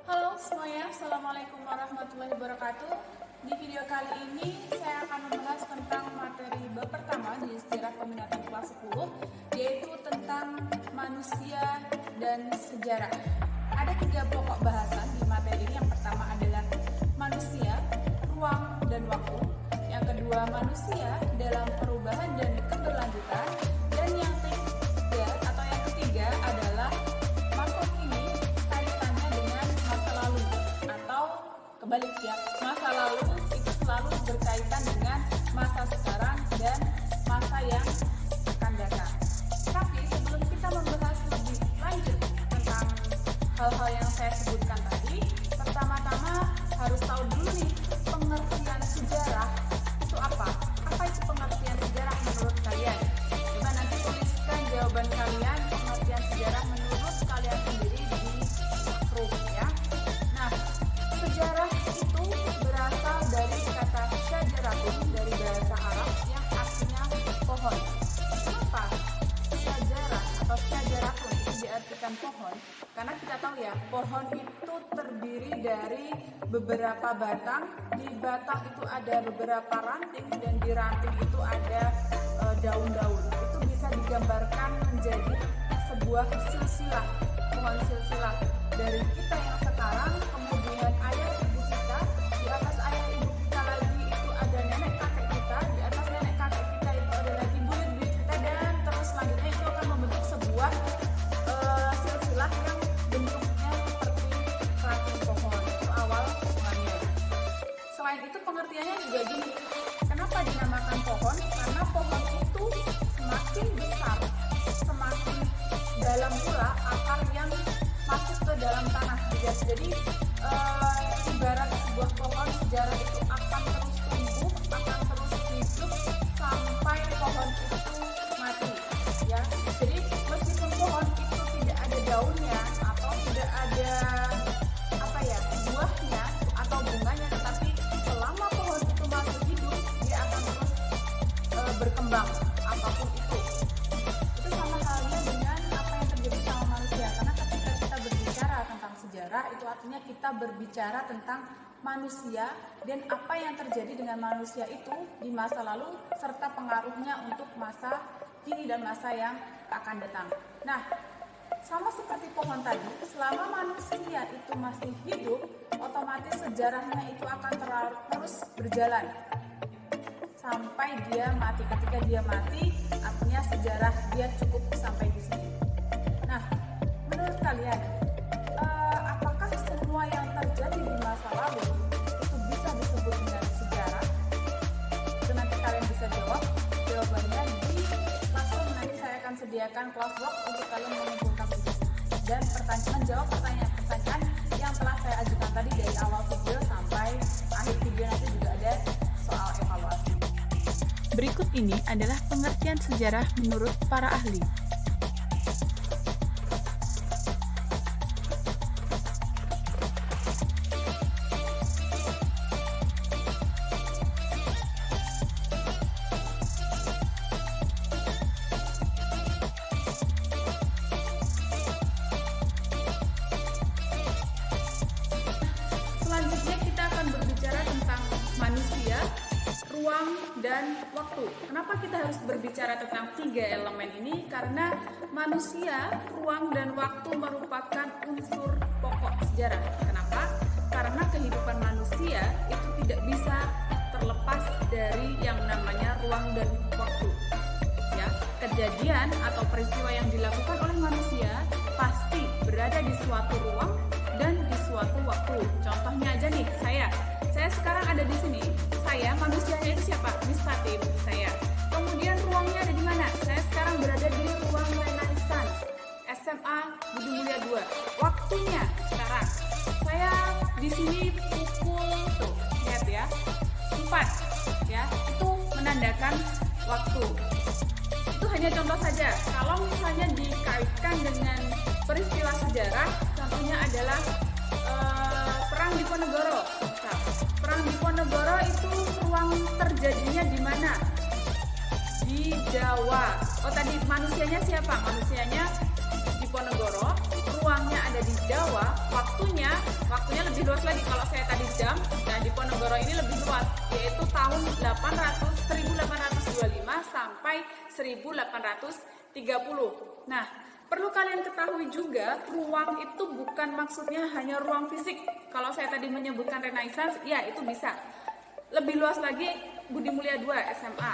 Halo semuanya, Assalamualaikum warahmatullahi wabarakatuh. Di video kali ini saya akan membahas tentang materi bab pertama di sejarah peminatan kelas 10, yaitu tentang manusia dan sejarah. Ada 3 pokok bahasan di materi ini. Yang pertama adalah manusia, ruang, dan waktu. Yang kedua, manusia dalam perubahan dan keberlanjutan. Dan yang ketiga adalah masa kini kaitannya dengan masa lalu, atau kebalik ya, masa lalu itu selalu berkaitan dengan masa sekarang dan masa yang akan datang. Tapi sebelum kita membahas lebih lanjut tentang hal-hal yang saya sebutkan tadi, pertama-tama harus tahu dulu nih pengertian sejarah itu apa? Apa itu pengertian sejarah menurut kalian? Coba nanti tuliskan jawaban kalian pengertian sejarah menurut kalian sendiri di room ya. Nah, sejarah itu berasal dari kata syajaratun dari bahasa Arab yang artinya pohon. Kenapa syajarah atau syajaratun itu diartikan pohon? Karena kita tahu ya, pohon itu terdiri dari beberapa batang. Di batang itu ada beberapa ranting dan di ranting itu ada daun-daun. Itu bisa digambarkan menjadi sebuah silsilah, pohon silsilah dari kita yang sekarang, kemudian ayah ibu kita, di atas ayah ibu kita lagi itu ada nenek kakek kita, di atas nenek kakek kita itu ada lagi buyut-buyut kita, dan terus selanjutnya itu akan membentuk sebuah silsilah yang bentuknya seperti ranting pohon. Itu awal hubungannya. Selain itu pengertiannya juga gini, kenapa dinamakan pohon? Karena pohon itu semakin besar, semakin dalam pula akar yang masuk ke dalam tanah. Jadi ibarat sebuah pohon sejarah itu akan terus tumbuh, akan terus hidup sampai pohon itu mati ya. Jadi meskipun pohon itu tidak ada daunnya atau tidak ada buahnya atau bunganya, tetapi selama pohon itu masih hidup, dia akan terus berkembang apapun itu. Itu sama halnya dengan apa yang terjadi sama manusia, karena ketika kita berbicara tentang sejarah, itu artinya kita berbicara tentang manusia dan apa yang terjadi dengan manusia itu di masa lalu serta pengaruhnya untuk masa kini dan masa yang akan datang. Nah, sama seperti pohon tadi, selama manusia itu masih hidup, otomatis sejarahnya itu akan terus berjalan sampai dia mati. Ketika dia mati, artinya sejarah dia cukup sampai di sini. Nah, menurut kalian, apakah semua yang terjadi di masa lalu itu bisa disebut dengan sejarah? Itu nanti kalian bisa jawab jawabannya di classroom. Nanti saya akan sediakan classwork untuk kalian mengumpulkan tugas dan menjawab pertanyaan-pertanyaan yang telah saya ajukan tadi dari awal video sampai akhir video. Nanti juga ada soal evaluasi. Berikut ini adalah pengertian sejarah menurut para ahli. Selanjutnya kita akan berbicara tentang manusia, ruang, dan waktu. Kenapa kita harus berbicara tentang 3 elemen ini? Karena manusia, ruang, dan waktu merupakan unsur pokok sejarah. Kenapa? Karena kehidupan manusia itu tidak bisa terlepas dari yang namanya ruang dan waktu. Ya, kejadian atau peristiwa yang dilakukan oleh manusia pasti berada di suatu ruang dan di suatu waktu. Contohnya aja nih, saya sekarang ada di sini. Saya, manusianya itu siapa? Miss Fatim, saya. Kemudian ruangnya ada di mana? Saya sekarang berada di ruang Renaissance SMA Budi Mulia 2. Waktunya sekarang saya di sini pukul tuh, lihat ya, 4 ya. Itu menandakan waktu. Itu hanya contoh saja. Kalau misalnya dikaitkan dengan peristiwa sejarah, contohnya adalah Perang Diponegoro. Perang Diponegoro itu ruang terjadinya di mana? Di Jawa. Oh, tadi manusianya siapa? Manusianya Diponegoro. Ruangnya ada ada di Jawa, waktunya lebih luas lagi. Kalau saya tadi jam, nah di Ponorogo ini lebih luas, yaitu tahun 1825 sampai 1830. Nah, perlu kalian ketahui juga, ruang itu bukan maksudnya hanya ruang fisik. Kalau saya tadi menyebutkan Renaissance, ya itu bisa. Lebih luas lagi Budi Mulia II SMA.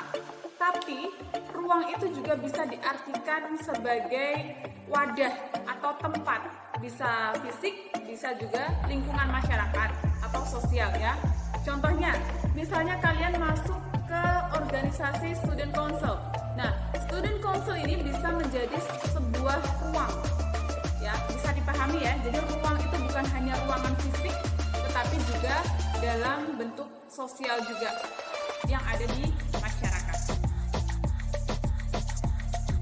Tapi ruang itu juga bisa diartikan sebagai wadah atau tempat. Bisa fisik, bisa juga lingkungan masyarakat atau sosial ya. Contohnya, misalnya kalian masuk ke organisasi student council. Nah, student council ini bisa menjadi sebuah ruang. Ya, bisa dipahami ya. Jadi ruang itu bukan hanya ruangan fisik, tetapi juga dalam bentuk sosial juga yang ada di masyarakat.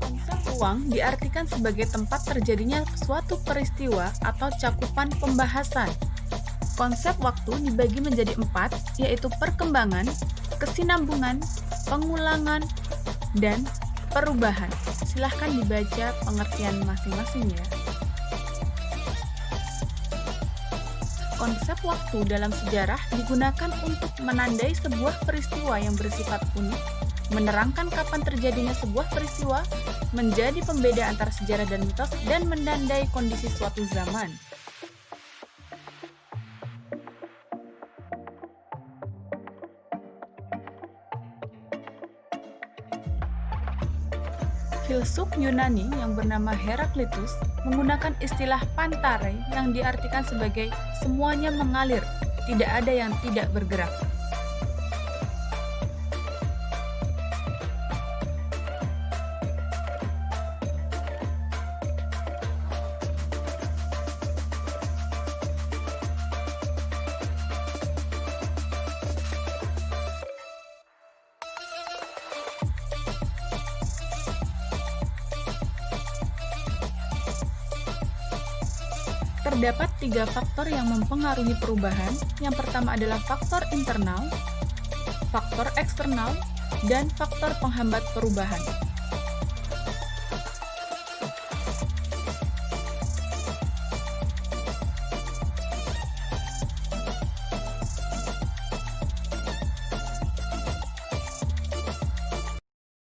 Konsep ruang diartikan sebagai tempat terjadinya suatu peristiwa atau cakupan pembahasan. Konsep waktu dibagi menjadi 4, yaitu perkembangan, kesinambungan, pengulangan, dan perubahan. Silahkan dibaca pengertian masing-masing ya. Konsep waktu dalam sejarah digunakan untuk menandai sebuah peristiwa yang bersifat unik, menerangkan kapan terjadinya sebuah peristiwa, menjadi pembeda antara sejarah dan mitos, dan menandai kondisi suatu zaman. Filsuf Yunani yang bernama Heraklitus menggunakan istilah pantare yang diartikan sebagai semuanya mengalir, tidak ada yang tidak bergerak. Terdapat 3 faktor yang mempengaruhi perubahan. Yang pertama adalah faktor internal, faktor eksternal, dan faktor penghambat perubahan.